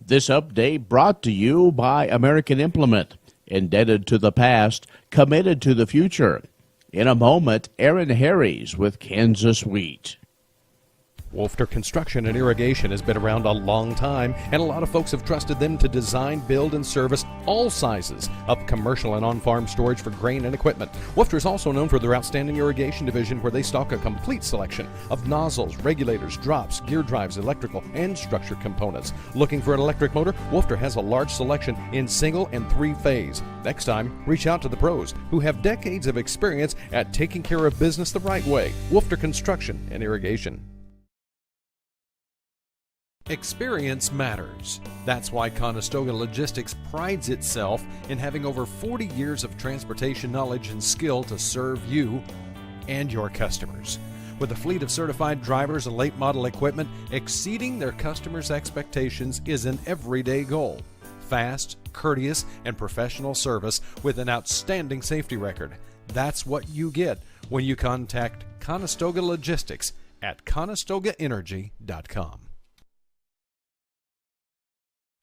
This update brought to you by American Implement. Indebted to the past, committed to the future. In a moment, Harries with Kansas Wheat. Wolfter Construction and Irrigation has been around a long time, and a lot of folks have trusted them to design, build, and service all sizes of commercial and on-farm storage for grain and equipment. Wolfter is also known for their outstanding irrigation division, where they stock a complete selection of nozzles, regulators, drops, gear drives, electrical, and structure components. Looking for an electric motor? Wolfter has a large selection in single and three-phase. Next time, reach out to the pros who have decades of experience at taking care of business the right way. Wolfter Construction and Irrigation. Experience matters. That's why Conestoga Logistics prides itself in having over 40 years of transportation knowledge and skill to serve you and your customers. With a fleet of certified drivers and late model equipment, exceeding their customers' expectations is an everyday goal. Fast, courteous, and professional service with an outstanding safety record. That's what you get when you contact Conestoga Logistics at ConestogaEnergy.com.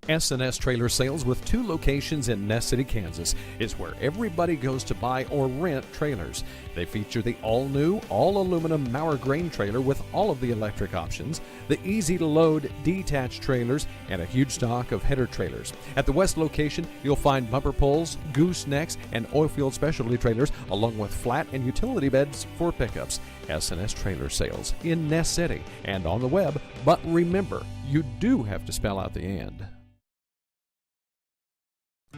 S&S Trailer Sales, with 2 locations in Ness City, Kansas, is where everybody goes to buy or rent trailers. They feature the all-new, all-aluminum Mauer grain trailer with all of the electric options, the easy-to-load detached trailers, and a huge stock of header trailers. At the west location, you'll find bumper poles, goosenecks, and oilfield specialty trailers, along with flat and utility beds for pickups. S&S Trailer Sales in Ness City and on the web, but remember, you do have to spell out the "and."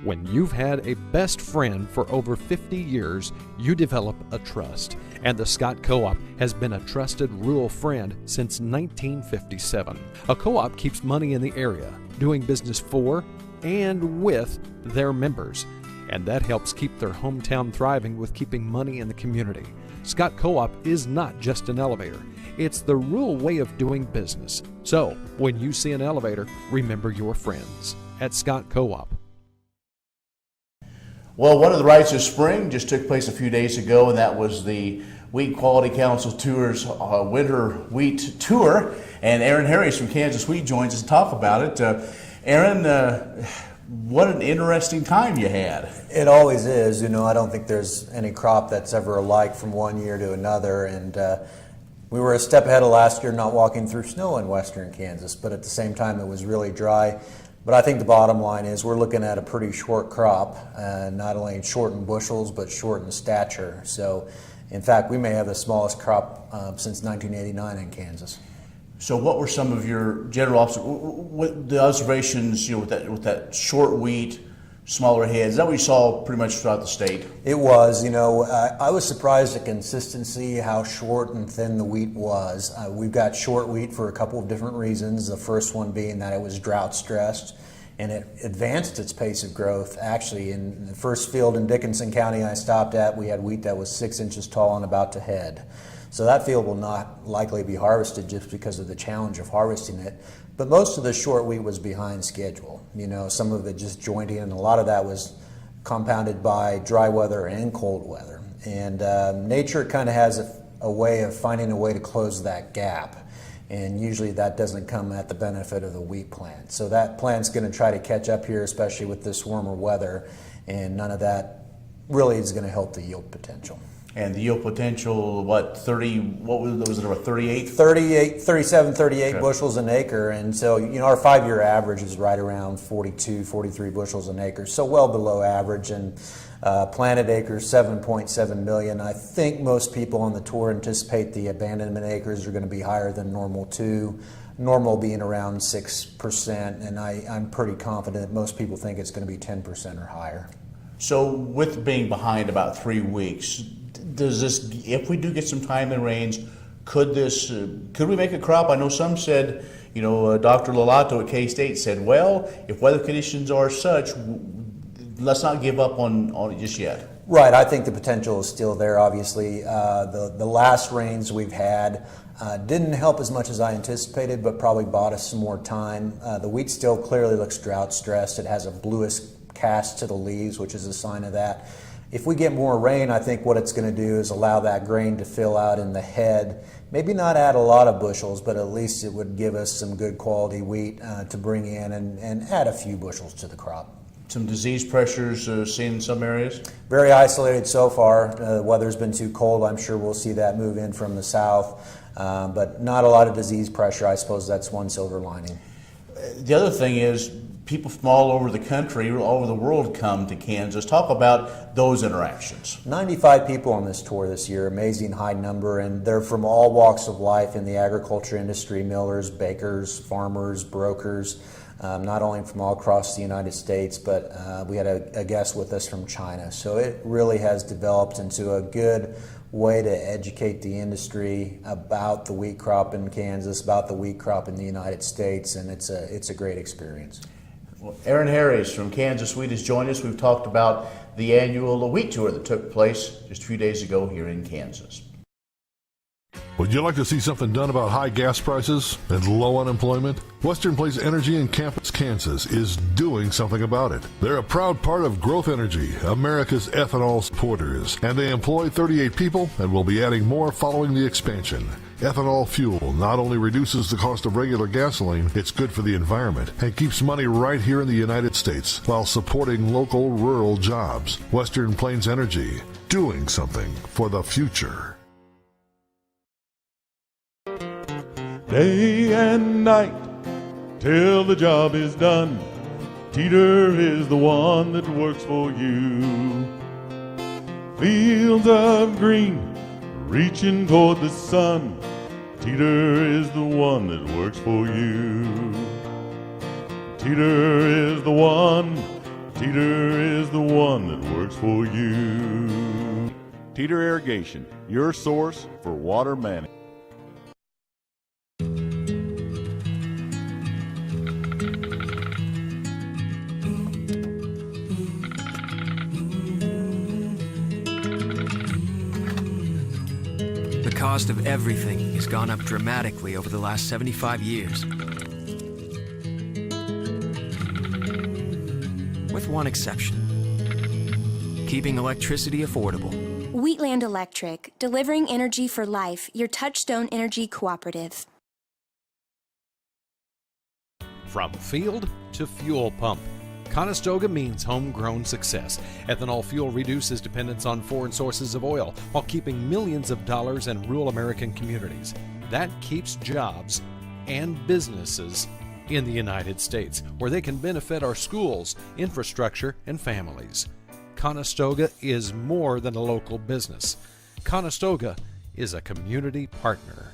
When you've had a best friend for over 50 years, you develop a trust. And the Scott Co-op has been a trusted rural friend since 1957. A co-op keeps money in the area, doing business for and with their members. And that helps keep their hometown thriving with keeping money in the community. Scott Co-op is not just an elevator. It's the rural way of doing business. So, when you see an elevator, remember your friends at Scott Co-op. Well, one of the rites of spring just took place a few days ago, and that was the Wheat Quality Council Tour's Winter Wheat Tour. And Harries from Kansas Wheat joins us to talk about it. Aaron, what an interesting time you had. It always is. You know, I don't think there's any crop that's ever alike from one year to another. And we were a step ahead of last year not walking through snow in western Kansas, but at the same time it was really dry. But I think the bottom line is we're looking at a pretty short crop, not only short in bushels, but short in stature. So, in fact, we may have the smallest crop since 1989 in Kansas. So what were some of your general observations, with that short wheat, smaller heads? Is that what you saw pretty much throughout the state? It was. I was surprised at consistency, how short and thin the wheat was. We've got short wheat for a couple of different reasons. The first one being that it was drought stressed and it advanced its pace of growth. Actually, in the first field in Dickinson County I stopped at, we had wheat that was 6 inches tall and about to head. So that field will not likely be harvested just because of the challenge of harvesting it. But most of the short wheat was behind schedule. Some of it just jointing, and a lot of that was compounded by dry weather and cold weather. And nature kind of has a way of finding a way to close that gap. And usually that doesn't come at the benefit of the wheat plant. So that plant's going to try to catch up here, especially with this warmer weather. And none of that really is going to help the yield potential. And the yield potential, what, 30, what was it, about 38? 37, 38 okay. bushels an acre. And so, our 5-year average is right around 42, 43 bushels an acre. So well below average. And planted acres, 7.7 million. I think most people on the tour anticipate the abandonment acres are going to be higher than normal too. Normal being around 6. And I'm pretty confident most people think it's going to be 10% or higher. So with being behind about 3 weeks, does this, if we do get some time in range, could we make a crop? I know some said, Dr. Lalato at K-State said, well, if weather conditions are such, let's not give up on it just yet. Right, I think the potential is still there, obviously. The last rains we've had didn't help as much as I anticipated, but probably bought us some more time. The wheat still clearly looks drought stressed. It has a bluish cast to the leaves, which is a sign of that. If we get more rain, I think what it's going to do is allow that grain to fill out in the head. Maybe not add a lot of bushels, but at least it would give us some good quality wheat to bring in and add a few bushels to the crop. Some disease pressures seen in some areas? Very isolated so far. The weather's been too cold. I'm sure we'll see that move in from the south, but not a lot of disease pressure. I suppose that's one silver lining. The other thing is people from all over the country, all over the world come to Kansas. Talk about those interactions. 95 people on this tour this year, amazing high number, and they're from all walks of life in the agriculture industry, millers, bakers, farmers, brokers, not only from all across the United States, but we had a guest with us from China. So it really has developed into a good way to educate the industry about the wheat crop in Kansas, about the wheat crop in the United States, and it's a great experience. Well, Aaron Harries from Kansas Wheat has joined us. We've talked about the annual wheat tour that took place just a few days ago here in Kansas. Would you like to see something done about high gas prices and low unemployment? Western Place Energy in Campus, Kansas is doing something about it. They're a proud part of Growth Energy, America's ethanol supporters, and they employ 38 people and will be adding more following the expansion. Ethanol fuel not only reduces the cost of regular gasoline, it's good for the environment and keeps money right here in the United States while supporting local rural jobs. Western Plains Energy, doing something for the future. Day and night till the job is done, Teeter is the one that works for you. Fields of green reaching toward the sun, Teeter is the one that works for you. Teeter is the one, Teeter is the one that works for you. Teeter Irrigation, your source for water management. The cost of everything has gone up dramatically over the last 75 years. With one exception: keeping electricity affordable. Wheatland Electric, delivering energy for life, your Touchstone Energy Cooperative. From field to fuel pump, Conestoga means homegrown success. Ethanol fuel reduces dependence on foreign sources of oil while keeping millions of dollars in rural American communities. That keeps jobs and businesses in the United States, where they can benefit our schools, infrastructure, and families. Conestoga is more than a local business. Conestoga is a community partner.